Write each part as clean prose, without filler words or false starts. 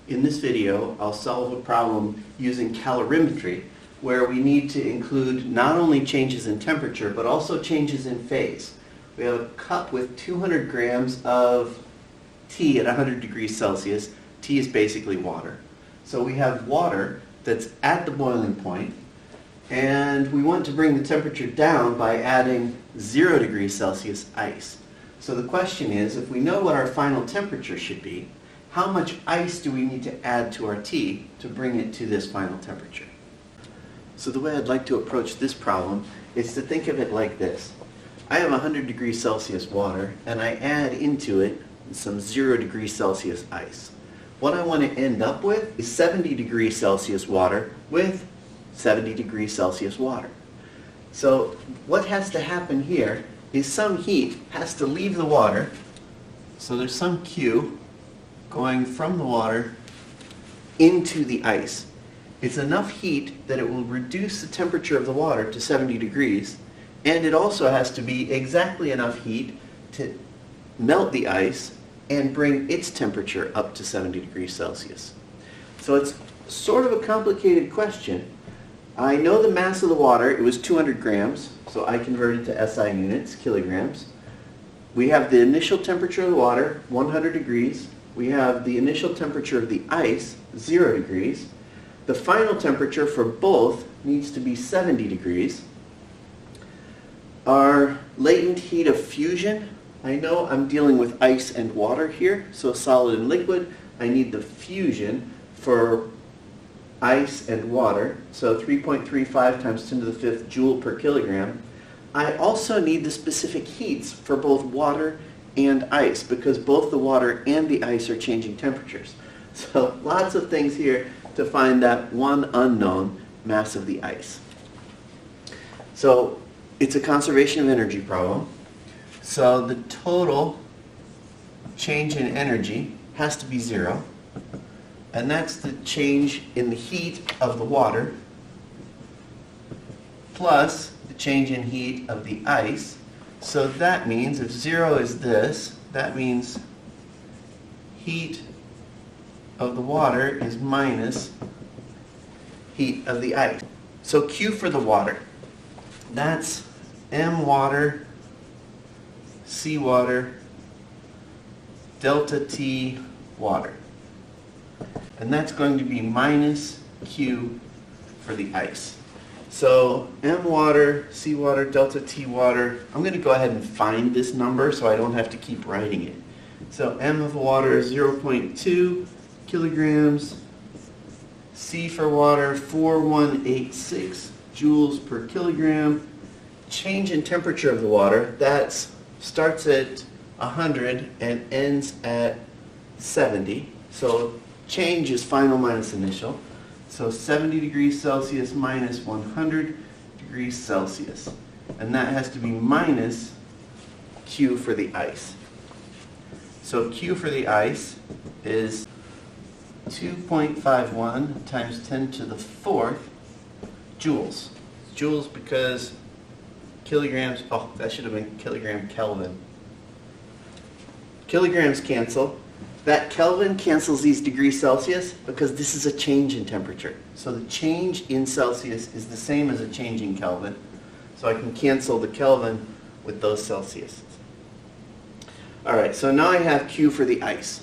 In this video, I'll solve a problem using calorimetry, where we need to include not only changes in temperature, but also changes in phase. We have a cup with 200 grams of tea at 100 degrees Celsius. Tea is basically water. So we have water that's at the boiling point, and we want to bring the temperature down by adding 0 degrees Celsius ice. So the question is, if we know what our final temperature should be, how much ice do we need to add to our tea to bring it to this final temperature? So the way I'd like to approach this problem is to think of it like this. I have 100 degrees Celsius water, and I add into it some 0 degrees Celsius ice. What I want to end up with is 70 degrees Celsius water with 70 degrees Celsius water. So what has to happen here is some heat has to leave the water. So there's some Q going from the water into the ice. It's enough heat that it will reduce the temperature of the water to 70 degrees, and it also has to be exactly enough heat to melt the ice and bring its temperature up to 70 degrees Celsius. So it's sort of a complicated question. I know the mass of the water, it was 200 grams, so I converted to SI units, kilograms. We have the initial temperature of the water, 100 degrees. We have the initial temperature of the ice, 0 degrees. The final temperature for both needs to be 70 degrees. Our latent heat of fusion, I know I'm dealing with ice and water here, so solid and liquid. I need the fusion for ice and water, so 3.35 times 10 to the 5th joule per kilogram. I also need the specific heats for both water and ice, because both the water and the ice are changing temperatures. So lots of things here to find that one unknown, mass of the ice. So it's a conservation of energy problem. So the total change in energy has to be 0. And that's the change in the heat of the water plus the change in heat of the ice. So that means if 0 is this, that means heat of the water is minus heat of the ice. So Q for the water, that's M water, C water, delta T water. And that's going to be minus Q for the ice. So M water, C water, delta T water, I'm going to go ahead and find this number so I don't have to keep writing it. So M of water is 0.2 kilograms, C for water 4186 joules per kilogram. Change in temperature of the water, that starts at 100 and ends at 70. So change is final minus initial. So 70 degrees Celsius minus 100 degrees Celsius. And that has to be minus Q for the ice. So Q for the ice is 2.51 times 10 to the 4th joules. Joules because kilograms, oh, that should have been kilogram Kelvin. Kilograms cancel. That Kelvin cancels these degrees Celsius because this is a change in temperature. So the change in Celsius is the same as a change in Kelvin. So I can cancel the Kelvin with those Celsius. Alright, so now I have Q for the ice.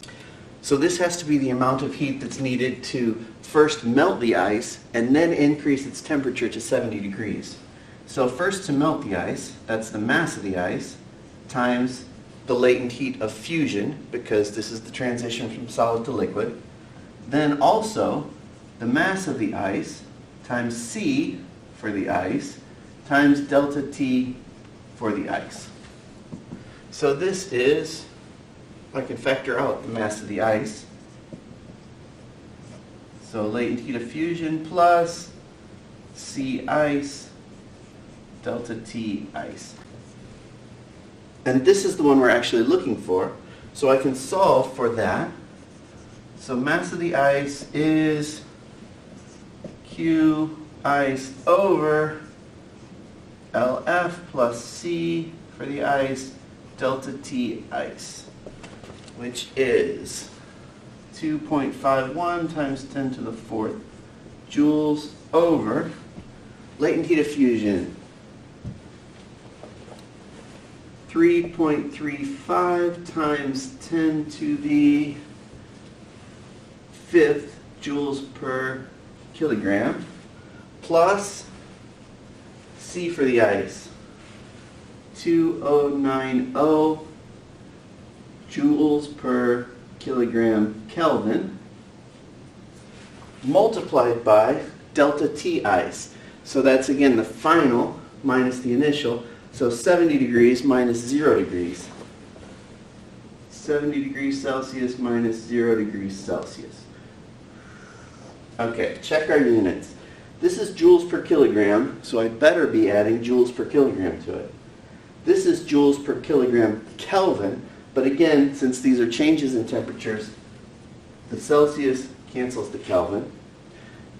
So this has to be the amount of heat that's needed to first melt the ice and then increase its temperature to 70 degrees. So first to melt the ice, that's the mass of the ice, times the latent heat of fusion, because this is the transition from solid to liquid. Then also the mass of the ice times C for the ice times delta T for the ice. So this is, I can factor out the mass of the ice. So latent heat of fusion plus C ice delta T ice. And this is the one we're actually looking for, so I can solve for that. So mass of the ice is Q ice over LF plus C for the ice delta T ice, which is 2.51 times 10 to the fourth joules over latent heat of fusion, 3.35 times 10 to the fifth joules per kilogram, plus C for the ice, 2090 joules per kilogram Kelvin, multiplied by delta T ice. So that's again the final minus the initial. So 70 degrees minus 0 degrees. 70 degrees Celsius minus 0 degrees Celsius. Okay, check our units. This is joules per kilogram, so I better be adding joules per kilogram to it. This is joules per kilogram Kelvin, but again, since these are changes in temperatures, the Celsius cancels the Kelvin.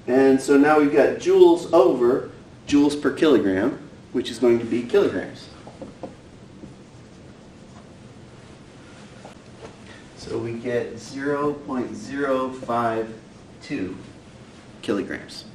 And so now we've got joules over joules per kilogram, which is going to be kilograms. So we get 0.052 kilograms.